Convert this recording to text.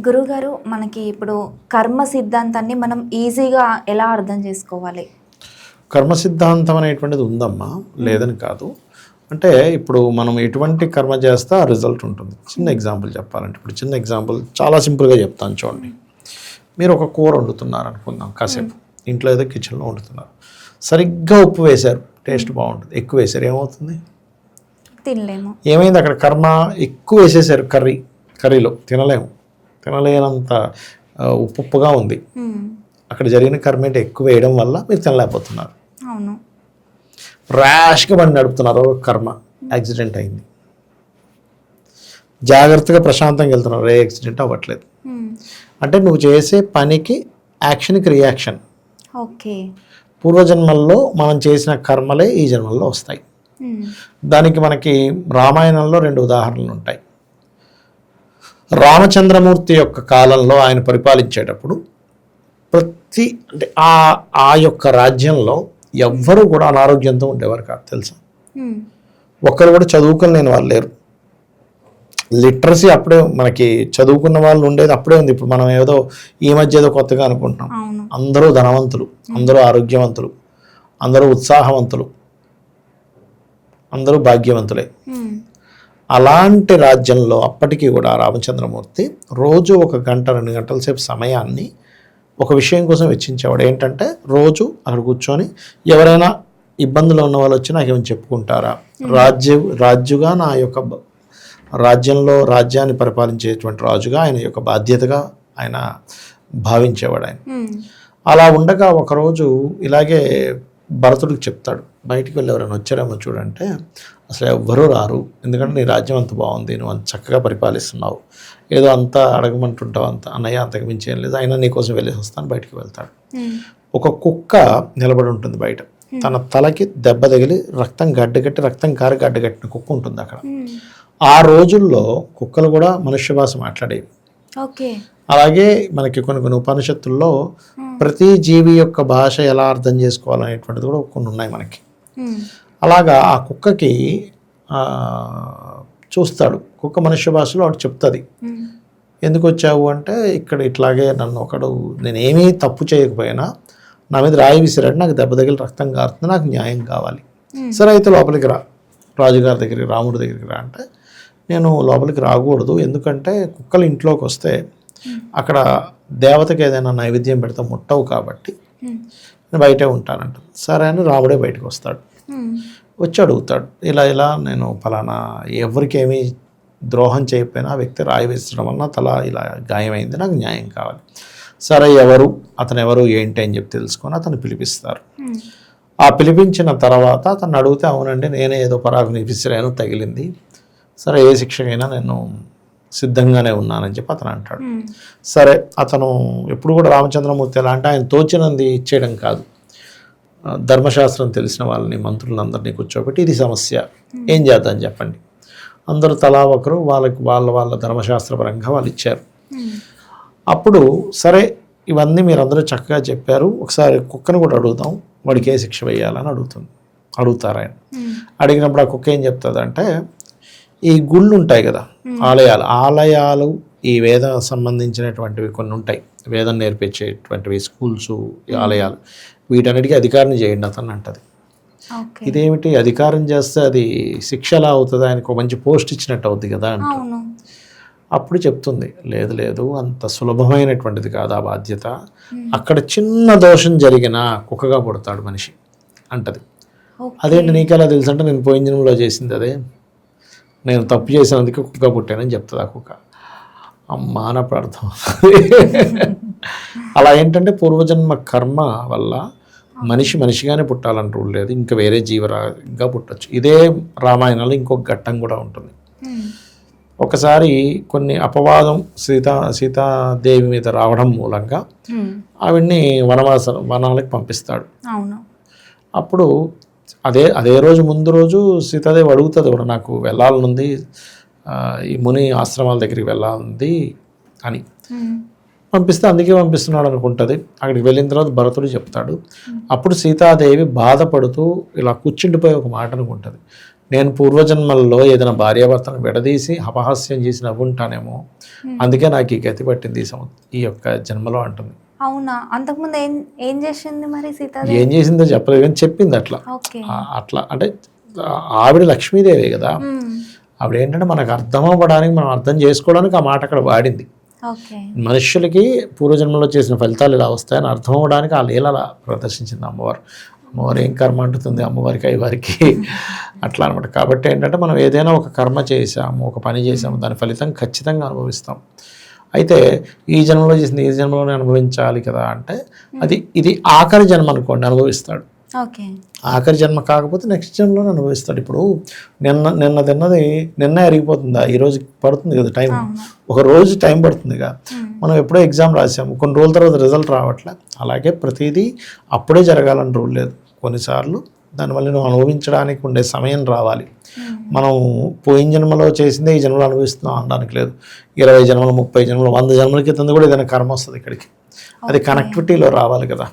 గురుగారు మనకి ఇప్పుడు కర్మ సిద్ధాంతాన్ని మనం ఈజీగా ఎలా అర్థం చేసుకోవాలి? కర్మ సిద్ధాంతం అనేటువంటిది ఉందమ్మా, లేదని కాదు. అంటే ఇప్పుడు మనం ఎటువంటి కర్మ చేస్తే ఆ రిజల్ట్ ఉంటుంది. చిన్న ఎగ్జాంపుల్ చెప్పాలంటే, ఇప్పుడు చిన్న ఎగ్జాంపుల్ చాలా సింపుల్గా చెప్తాను చూడండి. మీరు ఒక కూర వండుతున్నారు అనుకుందాం, కాసేపు ఇంట్లో ఏదో కిచెన్లో వండుతున్నారు, సరిగ్గా ఉప్పు వేశారు, టేస్ట్ బాగుంటుంది. ఎక్కువ వేశారు, ఏమవుతుంది? తినలేము. ఏమైంది అక్కడ? కర్మ ఎక్కువ వేసేసారు, కర్రీలో తినలేనంత ఉప్పుగా ఉంది. అక్కడ జరిగిన కర్మ ఏంటి? ఎక్కువ వేయడం వల్ల మీరు తినలేకపోతున్నారు. అవును. ర్యాష్గా బండి నడుపుతున్నారు, కర్మ, యాక్సిడెంట్ అయింది. జాగ్రత్తగా ప్రశాంతంగా వెళ్తున్నారు, ఏ యాక్సిడెంట్ అవ్వట్లేదు. అంటే నువ్వు చేసే పనికి యాక్షన్కి రియాక్షన్. ఓకే. పూర్వజన్మల్లో మనం చేసిన కర్మలే ఈ జన్మల్లో వస్తాయి. దానికి మనకి రామాయణంలో 2 ఉదాహరణలు ఉంటాయి. రామచంద్రమూర్తి యొక్క కాలంలో ఆయన పరిపాలించేటప్పుడు అంటే ఆ యొక్క రాజ్యంలో ఎవ్వరూ కూడా అనారోగ్యంతో ఉండేవారు కాదు, తెలుసా? ఒక్కరు కూడా చదువుకోలేని వాళ్ళు లేరు. లిటరసీ అప్పుడే మనకి చదువుకున్న వాళ్ళు ఉండేది అప్పుడే ఉంది. ఇప్పుడు మనం ఏదో ఈ మధ్య ఏదో కొత్తగా అనుకుంటున్నాం. అందరూ ధనవంతులు, అందరూ ఆరోగ్యవంతులు, అందరూ ఉత్సాహవంతులు, అందరూ భాగ్యవంతులే. అలాంటి రాజ్యంలో అప్పటికీ కూడా రామచంద్రమూర్తి రోజు 1 గంట 2 గంటల సేపు సమయాన్ని ఒక విషయం కోసం వెచ్చించేవాడు. ఏంటంటే రోజు అక్కడ కూర్చొని ఎవరైనా ఇబ్బందులు ఉన్న వాళ్ళు వచ్చి నాకు ఏమైనా చెప్పుకుంటారా, రాజుగా నా యొక్క రాజ్యాన్ని పరిపాలించేటువంటి రాజుగా ఆయన యొక్క బాధ్యతగా ఆయన భావించేవాడు. ఆయన అలా ఉండగా ఒకరోజు ఇలాగే భరతుడికి చెప్తాడు, బయటికి వెళ్ళి ఎవరైనా వచ్చారేమో చూడంటే అసలు ఎవ్వరూ రారు, ఎందుకంటే నీ రాజ్యం అంత బాగుంది, నువ్వు అంత చక్కగా పరిపాలిస్తున్నావు, ఏదో అంతా అడగమంటుంటావు, అంత అన్నయ్య అంతకు మించి ఏం లేదు, అయినా నీకోసం వెళ్ళేసి వస్తాను. బయటికి వెళ్తాడు. ఒక కుక్క నిలబడి ఉంటుంది బయట, తన తలకి దెబ్బ తగిలి రక్తం కారి గడ్డగట్టిన కుక్క ఉంటుంది అక్కడ. ఆ రోజుల్లో కుక్కలు కూడా మనుష్య భాష మాట్లాడేవి. అలాగే మనకి కొన్ని ఉపనిషత్తుల్లో ప్రతి జీవి యొక్క భాష ఎలా అర్థం చేసుకోవాలనేటువంటిది కూడా కొన్ని ఉన్నాయి మనకి. అలాగా ఆ కుక్కకి చూస్తాడు, కుక్క మనుష్య భాషలో వాడు చెప్తుంది, ఎందుకు వచ్చావు అంటే ఇక్కడ ఇట్లాగే నన్ను ఒకడు నేనేమీ తప్పు చేయకపోయినా నా మీద రాయి విసిరాడు, నాకు దెబ్బ తగిలి రక్తం కారుతుంది, నాకు న్యాయం కావాలి. సరే అయితే లోపలికి రా, రాజుగారి దగ్గరికి, రాముడి దగ్గరికి రా అంటే, నేను లోపలికి రాకూడదు, ఎందుకంటే కుక్కలు ఇంట్లోకి వస్తే అక్కడ దేవతకి ఏదైనా నైవేద్యం పెడితే ముట్టవు, కాబట్టి నేను బయటే ఉంటానంట. సరే అని రాముడే బయటకు వస్తాడు. వచ్చి అడుగుతాడు, ఇలా నేను ఫలానా ఎవరికి ఏమీ ద్రోహం చేయకపోయినా ఆ వ్యక్తి రాయి వేసడం వలన తల ఇలా గాయమైంది, నాకు న్యాయం కావాలి. సరే అతను ఎవరు ఏంటి అని చెప్పి తెలుసుకొని అతను పిలిపిస్తారు. ఆ పిలిపించిన తర్వాత అతను అడిగితే, అవునండి నేనే ఏదో పరాకుని విసిరాను, తగిలింది, సరే ఏ శిక్షకైనా నేను సిద్ధంగానే ఉన్నానని చెప్పి అతను అంటాడు. సరే అతను ఎప్పుడు కూడా రామచంద్రమూర్తి ఎలా అంటే ఆయన తోచినంది ఇచ్చేయడం కాదు, ధర్మశాస్త్రం తెలిసిన వాళ్ళని మంత్రులందరినీ కూర్చోబెట్టి ఇది సమస్య, ఏం చేద్దాం చెప్పండి. అందరూ తలా ఒకరు వాళ్ళ ధర్మశాస్త్రపరంగా వాళ్ళు ఇచ్చారు. అప్పుడు సరే ఇవన్నీ మీరందరూ చక్కగా చెప్పారు, ఒకసారి కుక్కను కూడా అడుగుదాం, వాడికి ఏ శిక్ష వేయాలని అడుగుతారు ఆయన. అడిగినప్పుడు ఆ కుక్క ఏం చెప్తుంది అంటే, ఈ గుళ్ళు ఉంటాయి కదా, ఆలయాలు ఈ వేద సంబంధించినటువంటివి కొన్ని ఉంటాయి, వేదం నేర్పించేటువంటివి స్కూల్స్, ఆలయాలు, వీటన్నిటికీ అధికారం చేయండి అతను అంటది. ఇదేమిటి అధికారం చేస్తే అది శిక్ష ఎలా అవుతుంది, ఆయనకు మంచి పోస్ట్ ఇచ్చినట్టు అవుతుంది కదా అంటే, అప్పుడు చెప్తుంది, లేదు అంత సులభమైనటువంటిది కాదు ఆ బాధ్యత, అక్కడ చిన్న దోషం జరిగినా కుక్కగా పుడతాడు మనిషి అంటది. అదేంటి నీకెలా తెలుసు అంటే, నేను పోయిన జన్మలో చేసింది అదే, నేను తప్పు చేసినందుకు కుక్క పుట్టానని చెప్తుంది ఆ కుక్క. అమ్మా అన్నప్పుడు అర్థం. అలా ఏంటంటే పూర్వజన్మ కర్మ వల్ల మనిషిగానే పుట్టాలంటూ లేదు, ఇంకా వేరే జీవరాగా పుట్టచ్చు. ఇదే రామాయణంలో ఇంకొక ఘట్టం కూడా ఉంటుంది. ఒకసారి కొన్ని అపవాదం సీతాదేవి మీద రావడం మూలంగా ఆవిడ్ని వనాలకు పంపిస్తాడు. అప్పుడు అదే రోజు ముందు రోజు సీతాదేవి అడుగుతుంది కూడా, నాకు వెళ్ళాలనుంది, ఈ ముని ఆశ్రమాల దగ్గరికి వెళ్ళాలనుంది అని. పంపిస్తే అందుకే పంపిస్తున్నాడు అనుకుంటుంది. అక్కడికి వెళ్ళిన తర్వాత భరతుడు చెప్తాడు. అప్పుడు సీతాదేవి బాధపడుతూ ఇలా కూర్చుండిపోయి ఒక మాట అనుకుంటుంది, నేను పూర్వజన్మల్లో ఏదైనా భార్యాభర్తను విడదీసి అపహాస్యం చేసి నవ్వుంటానేమో, అందుకే నాకు ఈ గతి పట్టింది ఈ యొక్క జన్మలో అంటుంది. అవునా? అంతకుముందు ఏం ఏం చేసింది మరి సీతాదేవి? ఏం చేసిందో చెప్పలేదు కానీ చెప్పింది అట్లా. ఓకే. అట్లా అంటే ఆవిడ లక్ష్మీదేవి కదా, ఆవిడ ఏంటంటే మనకు అర్థం అవ్వడానికి, మనం అర్థం చేసుకోవడానికి ఆ మాట అక్కడ వాడింది. ఓకే. మనుష్యులకి పూర్వజన్మలో చేసిన ఫలితాలు ఇలా వస్తాయని అర్థం అవ్వడానికి ఆ లీల అలా ప్రదర్శించింది అమ్మవారు. అమ్మవారు ఏం కర్మ అంటుతుంది అమ్మవారికి అయ్యవారికి అట్లా అనమాట. కాబట్టి ఏంటంటే మనం ఏదైనా ఒక కర్మ చేసాము, ఒక పని చేసాము, దాని ఫలితం ఖచ్చితంగా అనుభవిస్తాం. అయితే ఈ జన్మలో చేసింది ఈ జన్మలోనే అనుభవించాలి కదా అంటే ఇది ఆఖరి జన్మ అనుకోండి, అనుభవిస్తాడు. ఓకే. ఆఖరి జన్మ కాకపోతే నెక్స్ట్ జన్మలోనే అనుభవిస్తాడు. ఇప్పుడు నిన్న తిన్నది నిన్న అరిగిపోతుందా, ఈరోజు పడుతుంది కదా టైం, ఒక రోజు టైం పడుతుందిగా. మనం ఎప్పుడో ఎగ్జామ్ రాసాము, కొన్ని రోజుల తర్వాత రిజల్ట్ రావట్లే. అలాగే ప్రతిదీ అప్పుడే జరగాలని రూల్ లేదు. కొన్నిసార్లు దానివల్ల నువ్వు అనుభవించడానికి ఉండే సమయం రావాలి. మనం పోయిన జన్మలో చేసిందే ఈ జన్మలో అనుభవిస్తున్నాం అనడానికి లేదు. 20 జన్మలు, 30 జన్మలు, 100 జన్మల క్రితం కూడా ఏదైనా కర్మ వస్తుంది ఇక్కడికి. అది కనెక్టివిటీలో రావాలి కదా.